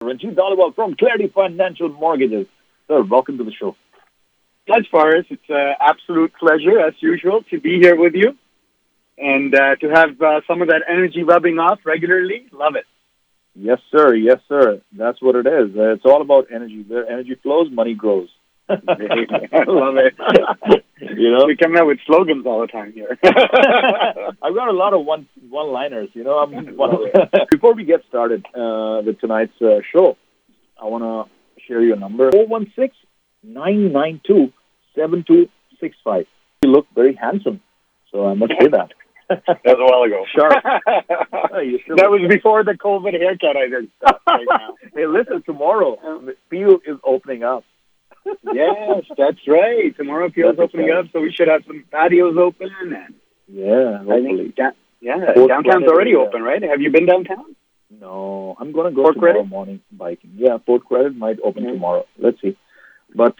Ranjit Dhaliwal from Clarity Financial Mortgages. Sir, welcome to the show. As far as it's an absolute pleasure, as usual, to be here with you and to have some of that energy rubbing off regularly. Love it. Yes, sir. Yes, sir. That's what it is. It's all about energy. Where energy flows, money grows. I love it. We come out with slogans all the time here. I've got a lot of one-liners. Before we get started with tonight's show, I want to share your number: 416-992-7265. You look very handsome, so I must say that. That was a while ago. Sharp. That was before the COVID haircut I did. Right now. Hey, listen, tomorrow, Peel is opening up. Yes, that's right. Tomorrow Peel's opening up, so we should have some patios open. And hopefully. I think, downtown's already open, right? Have you been downtown? No, I'm going to go tomorrow morning biking. Yeah, Port Credit might open tomorrow. Let's see. But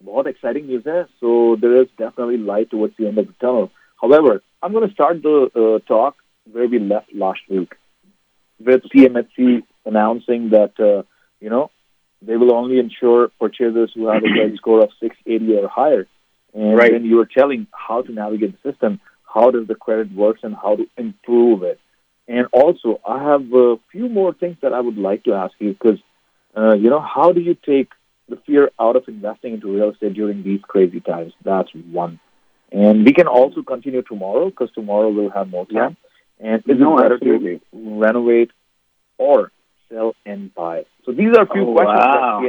what exciting news there. So there is definitely light towards the end of the tunnel. However, I'm going to start the talk where we left last week with CMHC announcing that, they will only insure purchasers who have a credit score of 680 or higher. And then you were telling how to navigate the system, how does the credit works, and how to improve it. And also, I have a few more things that I would like to ask you because, how do you take the fear out of investing into real estate during these crazy times? That's one. And we can also continue tomorrow because tomorrow we'll have more time. And is it better to renovate or sell and buy? So these are a few questions. Wow,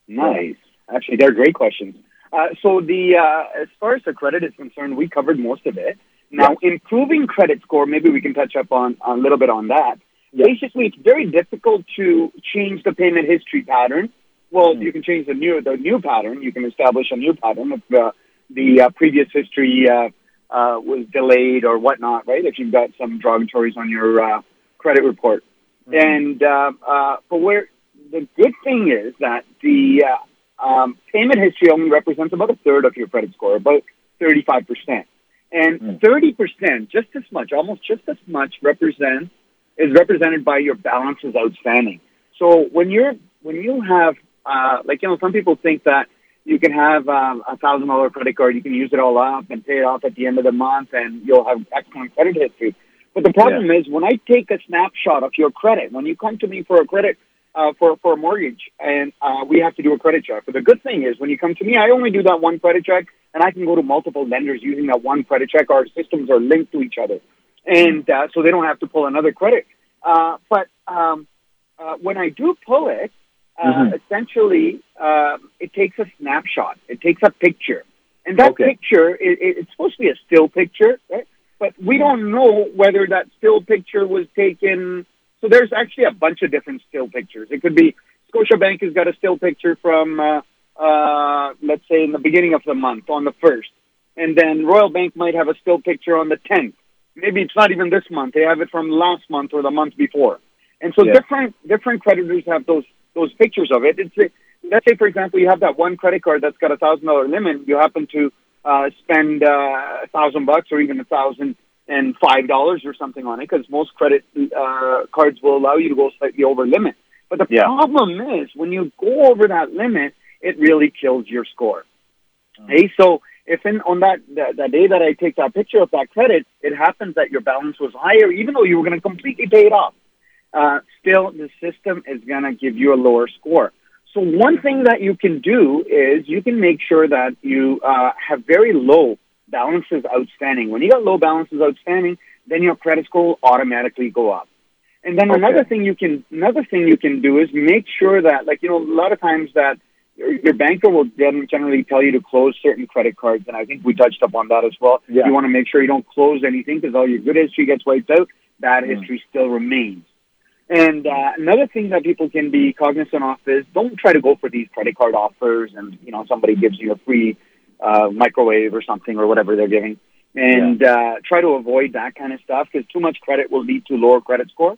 nice. Actually, they're great questions. So as far as the credit is concerned, we covered most of it. Now, improving credit score, maybe we can touch up on a little bit on that. Yes. Basically, it's very difficult to change the payment history pattern. Well, you can change the new pattern. You can establish a new pattern if the previous history was delayed or whatnot, right? If you've got some derogatories on your credit report. And but where the good thing is that the payment history only represents about a third of your credit score, about 35%. And 30%, just as much, almost just as much, is represented by your balances outstanding. So when you have some people think that you can have $1,000 credit card, you can use it all up and pay it off at the end of the month, and you'll have excellent credit history. But the problem is when I take a snapshot of your credit, when you come to me for a credit, for a mortgage, and we have to do a credit check. But the good thing is when you come to me, I only do that one credit check, and I can go to multiple lenders using that one credit check. Our systems are linked to each other. And so they don't have to pull another credit. But when I do pull it, essentially it takes a snapshot. It takes a picture. And that picture, it's supposed to be a still picture, right? But we don't know whether that still picture was taken. So there's actually a bunch of different still pictures. It could be Scotiabank has got a still picture from, let's say, in the beginning of the month on the 1st. And then Royal Bank might have a still picture on the 10th. Maybe it's not even this month. They have it from last month or the month before. And so different creditors have those pictures of it. Let's say, for example, you have that one credit card that's got $1,000 limit. You happen to spend $1,000 or even $1,005 or something on it, because most credit cards will allow you to go slightly over limit. But the problem is when you go over that limit, it really kills your score. Okay, so if on that day that I take that picture of that credit, it happens that your balance was higher, even though you were going to completely pay it off. Still, the system is going to give you a lower score. So one thing that you can do is you can make sure that you have very low balances outstanding. When you got low balances outstanding, then your credit score will automatically go up. And then another thing you can do is make sure that, a lot of times that your banker will generally tell you to close certain credit cards, and I think we touched up on that as well. Yeah. You want to make sure you don't close anything because all your good history gets wiped out. Bad history still remains. And another thing that people can be cognizant of is don't try to go for these credit card offers and, somebody gives you a free microwave or something or whatever they're giving. And try to avoid that kind of stuff because too much credit will lead to lower credit score.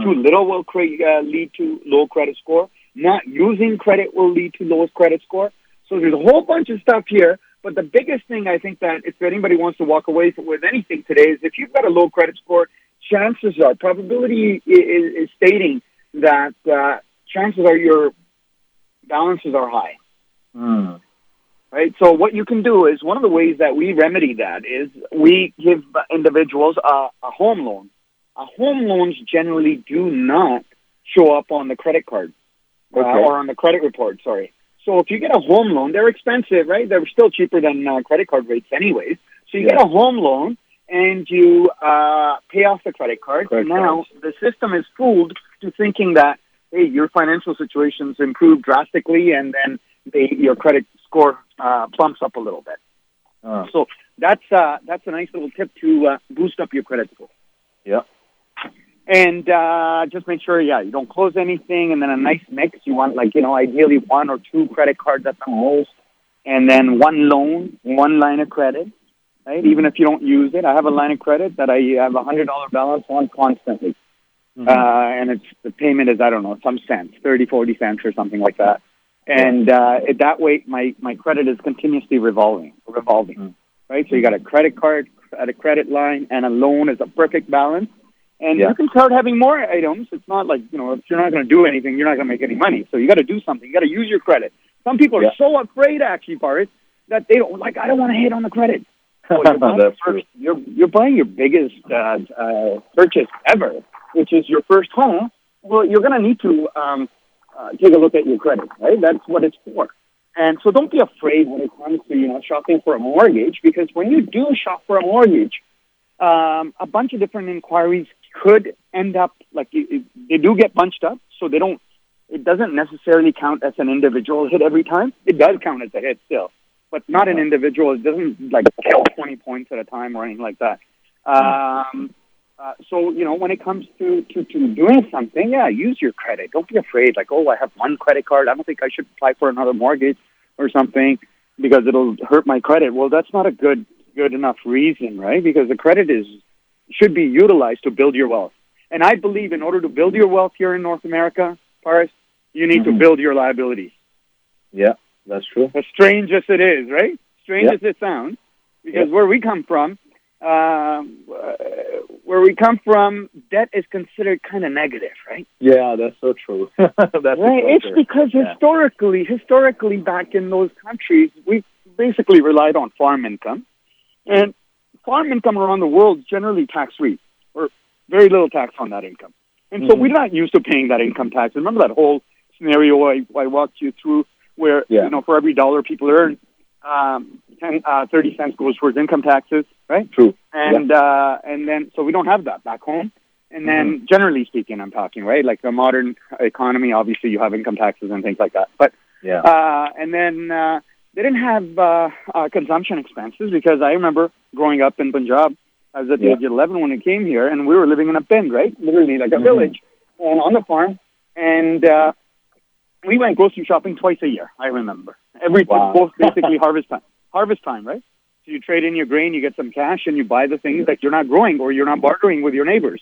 Too little will lead to low credit score. Not using credit will lead to lowest credit score. So there's a whole bunch of stuff here. But the biggest thing I think that if anybody wants to walk away with anything today is if you've got a low credit score, chances are, probability is stating that chances are your balances are high. Mm. Right? So what you can do is, one of the ways that we remedy that is we give individuals a home loan. Home loans generally do not show up on the credit card or on the credit report, sorry. So if you get a home loan, they're expensive, right? They're still cheaper than credit card rates anyways. So you get a home loan and you pay off the credit card. Now the system is fooled to thinking that, hey, your financial situation's improved drastically, and then your credit score plumps up a little bit. So that's a nice little tip to boost up your credit score. Yeah. And just make sure, you don't close anything, and then a nice mix. You want, ideally 1 or 2 credit cards at the most, and then 1 loan, 1 line of credit, right? Even if you don't use it. I have a line of credit that I have a $100 balance on constantly. And the payment is, I don't know, some cents, 30, 40 cents or something like that. And that way, my credit is continuously revolving, right? So you got a credit card, a credit line, and a loan is a perfect balance. And you can start having more items. It's not like, if you're not going to do anything, you're not going to make any money. So you got to do something. You got to use your credit. Some people are so afraid, actually, Boris, that they don't, I don't want to hit on the credit. You're buying your biggest purchase ever, which is your first home. Well, you're going to need to take a look at your credit, right? That's what it's for. And so don't be afraid when it comes to, shopping for a mortgage, because when you do shop for a mortgage, a bunch of different inquiries could end up, they do get bunched up, so it doesn't necessarily count as an individual hit every time. It does count as a hit still, but not an individual. It doesn't, kill 20 points at a time or anything like that. So, when it comes to doing something, use your credit. Don't be afraid, I have 1 credit card. I don't think I should apply for another mortgage or something because it'll hurt my credit. Well, that's not a good enough reason, right? Because the credit should be utilized to build your wealth. And I believe in order to build your wealth here in North America, Paris, you need to build your liabilities. Yeah, that's true. As strange as it is, right? Strange as it sounds, because where we come from, debt is considered kind of negative, right? Yeah, that's so true. That's right. It's because historically, back in those countries, we basically relied on farm income, and farm income around the world is generally tax-free, or very little tax on that income. And so we're not used to paying that income tax. Remember that whole scenario I walked you through, where for every dollar people earn, 30 cents goes towards income taxes, right? True. And then, so we don't have that back home. And then, generally speaking, I'm talking, right? Like the modern economy, obviously you have income taxes and things like that. But, and then they didn't have consumption expenses, because I remember growing up in Punjab. I was at the age of 11 when I came here, and we were living in a pind, right? Literally like a village, and on the farm. And we went grocery shopping twice a year, I remember. Both basically harvest time, right? So you trade in your grain, you get some cash, and you buy the things that you're not growing or you're not bartering with your neighbors,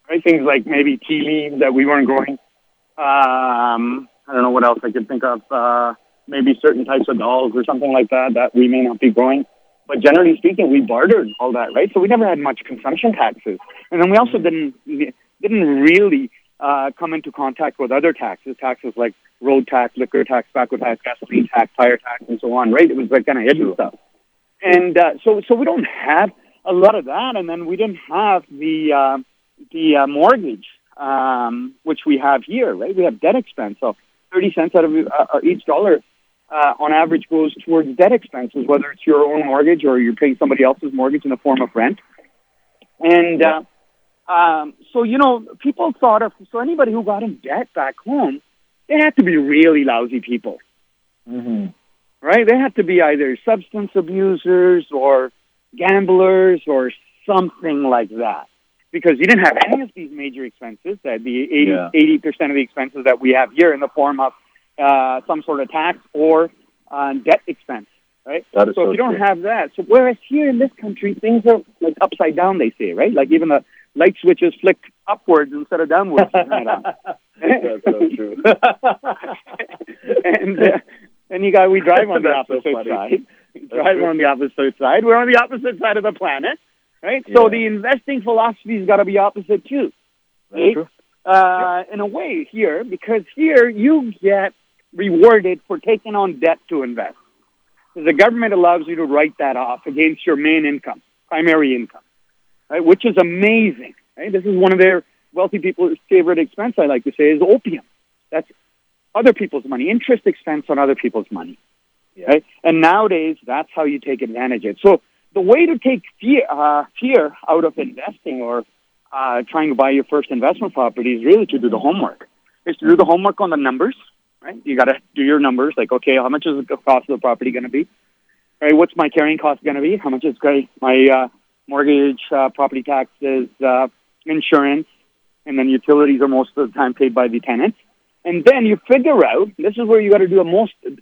right? Things like maybe tea leaves that we weren't growing. I don't know what else I could think of. Maybe certain types of dolls or something like that we may not be growing. But generally speaking, we bartered all that, right? So we never had much consumption taxes. And then we also didn't really come into contact with other taxes like road tax, liquor tax, tobacco tax, gasoline tax, tire tax, and so on, right? It was like kind of hidden stuff. And so we don't have a lot of that. And then we didn't have the mortgage, which we have here, right? We have debt expense. So 30 cents out of each dollar on average goes towards debt expenses, whether it's your own mortgage or you're paying somebody else's mortgage in the form of rent. And so, people thought of, so anybody who got in debt back home, they had to be really lousy people, right? They had to be either substance abusers or gamblers or something like that, because you didn't have any of these major expenses, that the 80% of the expenses that we have here in the form of some sort of tax or debt expense, right? So if you don't have that, so whereas here in this country, things are like upside down, they say, right? Like even the light switches flick upwards instead of downwards. That's so true. And we drive on the opposite side. On the opposite side. We're on the opposite side of the planet, right? Yeah. So the investing philosophy's got to be opposite too. Right? in a way here, because here you get rewarded for taking on debt to invest. So the government allows you to write that off against your main income, primary income, right? Which is amazing, right? This is one of their wealthy people's favorite expense, I like to say, is opium. That's other people's money, interest expense on other people's money, right? And nowadays, that's how you take advantage of it. So the way to take fear out of investing or trying to buy your first investment property is really to do the homework. It's to do the homework on the numbers, right? You got to do your numbers, like, okay, how much is the cost of the property going to be? Right? What's my carrying cost going to be? How much is my mortgage, property taxes, insurance, and then utilities are most of the time paid by the tenant. And then you figure out, this is where you got to do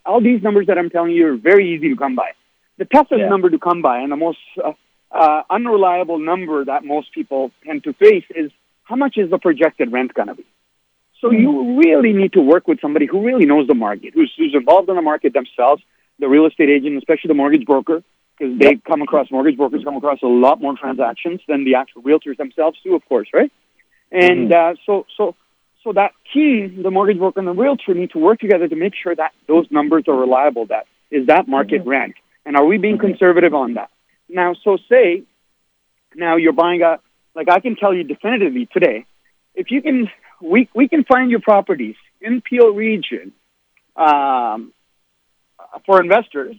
all these numbers that I'm telling you are very easy to come by. The toughest number to come by and the most unreliable number that most people tend to face is how much is the projected rent going to be? So you really need to work with somebody who really knows the market, who's involved in the market themselves, the real estate agent, especially the mortgage broker, because mortgage brokers come across a lot more transactions than the actual realtors themselves do, of course, right? And so that team, the mortgage broker and the realtor, need to work together to make sure that those numbers are reliable. That is that market rent, and are we being conservative on that? Now, now you're buying I can tell you definitively today, if you can, we can find you properties in Peel region for investors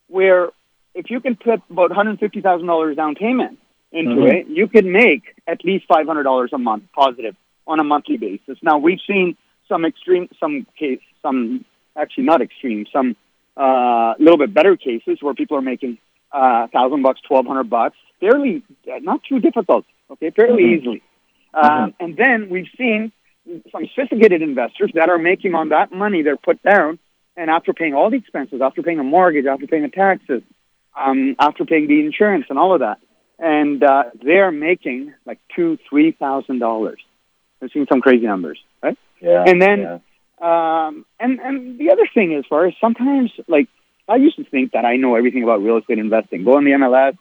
where if you can put about $150,000 down payment into it, you can make at least $500 a month positive on a monthly basis. Now, we've seen some little bit better cases where people are making $1,000, $1,200, fairly, not too difficult, fairly easily. And then we've seen some sophisticated investors that are making on that money they're put down, and after paying all the expenses, after paying the mortgage, after paying the taxes, after paying the insurance and all of that, and they're making like $2,000-$3,000. I've seen some crazy numbers, right? Yeah. And then, and the other thing as far as sometimes, like, I used to think that I know everything about real estate investing. Go on the MLS,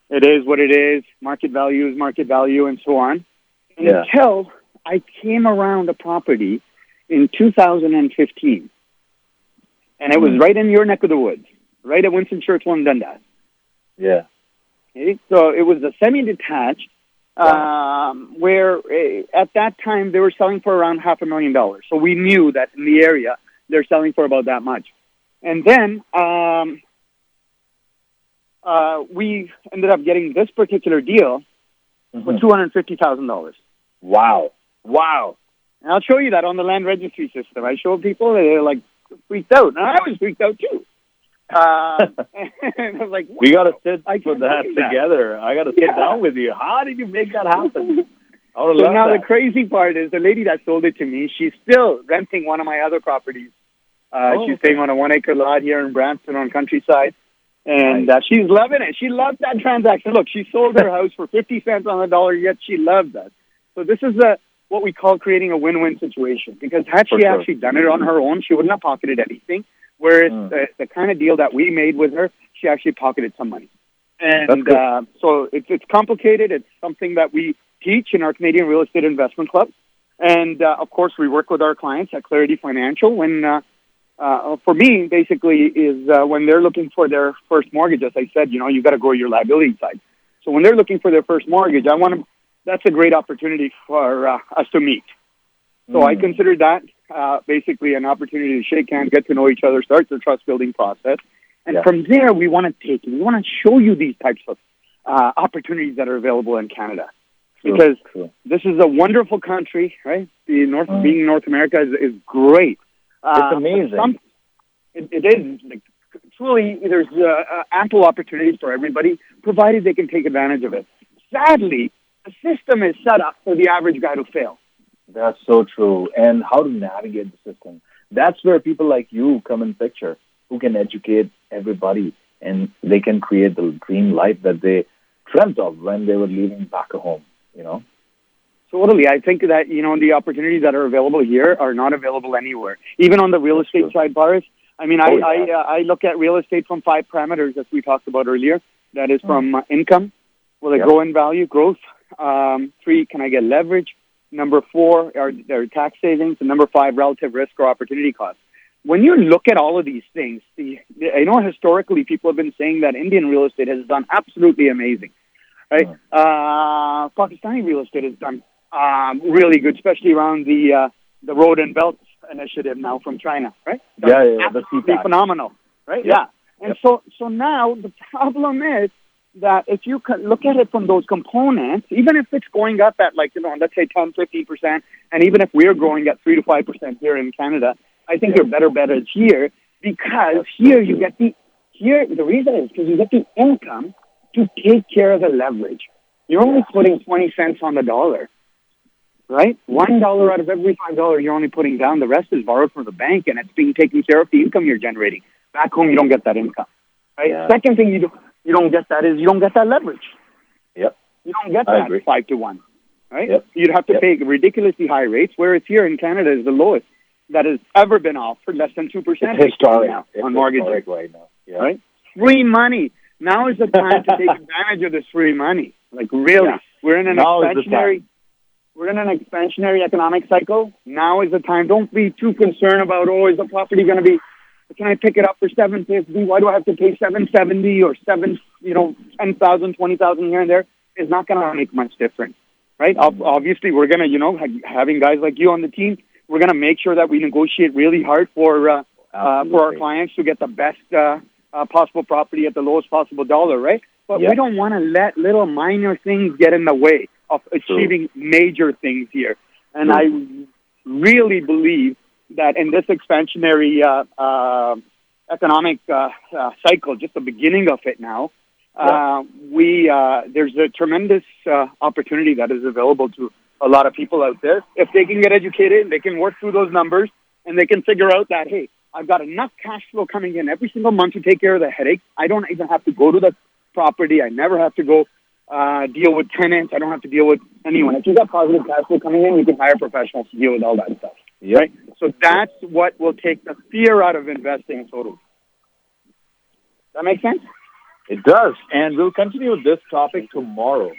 it is what it is, market value is market value, and so on. Until I came around a property in 2015, and it was right in your neck of the woods, right at Winston Churchill and Dundas. Yeah. Okay? So it was a semi-detached, where at that time they were selling for around $500,000. So we knew that in the area they're selling for about that much. And then we ended up getting this particular deal for $250,000. Wow. And I'll show you that on the land registry system. I show people, they're like freaked out. And I was freaked out too. And I was like, wow, we got to sit for that together. I got to sit down with you. How did you make that happen? So now the crazy part is the lady that sold it to me, she's still renting one of my other properties. She's staying on a 1-acre lot here in Brampton on Countryside. And she's loving it. She loved that transaction. Look, she sold her house for 50 cents on the dollar, yet she loved that. So this is what we call creating a win-win situation. Because had she actually done it on her own, she wouldn't have pocketed anything. Whereas the kind of deal that we made with her, she actually pocketed some money. And so it's complicated. It's something that we teach in our Canadian Real Estate Investment Club. And, of course, we work with our clients at Clarity Financial when, for me, basically, is when they're looking for their first mortgage. As I said, you got to grow your liability side. So when they're looking for their first mortgage, that's a great opportunity for us to meet. So I consider that basically an opportunity to shake hands, get to know each other, start the trust-building process. And from there, we want to take it. We want to show you these types of opportunities that are available in Canada. Because this is a wonderful country, right? Being in North America is great. It's amazing. It is. Like, truly, there's ample opportunities for everybody, provided they can take advantage of it. Sadly, the system is set up for the average guy to fail. That's so true. And how to navigate the system. That's where people like you come in picture, who can educate everybody, and they can create the dream life that they dreamt of when they were leaving back home, Totally. I think that, the opportunities that are available here are not available anywhere. Even on the real estate side, Boris. I mean, I look at real estate from 5 parameters, as we talked about earlier. That is from income, will it grow in value, growth. 3, can I get leverage? Number 4 are their tax savings. And number 5, relative risk or opportunity cost. When you look at all of these things, I know historically people have been saying that Indian real estate has done absolutely amazing, right? Pakistani real estate has done really good, especially around the Road and Belt initiative now from China, right? That's absolutely phenomenal, right? Yep. Yeah. And so now the problem is that if you look at it from those components, even if it's going up at let's say 10, 15%, and even if we're growing at 3 to 5% here in Canada, I think your better bet is here, because here you get the reason is because you get the income to take care of the leverage. You're only putting 20 cents on the dollar, right? $1 out of every $5 you're only putting down. The rest is borrowed from the bank, and it's being taken care of the income you're generating. Back home, you don't get that income, right? Yeah. Second thing you don't get that is you don't get that leverage. Yep. You don't get that 5 to 1, right? Yep. You'd have to pay ridiculously high rates, whereas here in Canada is the lowest that has ever been offered, less than 2% historic on mortgages right now. Yeah. Right? Free money. Now is the time to take advantage of this free money. Really, we're in an expansionary economic cycle. Now is the time. Don't be too concerned about is the property going to be? Can I pick it up for $750? Why do I have to pay $770 or $10,000, $20,000 here and there? It's not going to make much difference, right? Obviously, we're going to having guys like you on the team. We're going to make sure that we negotiate really hard for our clients to get the best possible property at the lowest possible dollar, right? But we don't want to let little minor things get in the way of achieving major things here. And I really believe that in this expansionary economic cycle, just the beginning of it now, there's a tremendous opportunity that is available to a lot of people out there. If they can get educated, they can work through those numbers, and they can figure out that, hey, I've got enough cash flow coming in every single month to take care of the headaches. I don't even have to go to the property. I never have to go deal with tenants. I don't have to deal with anyone. If you've got positive cash flow coming in, you can hire professionals to deal with all that stuff. Right? So that's what will take the fear out of investing totally. That make sense? It does. And we'll continue with this topic tomorrow.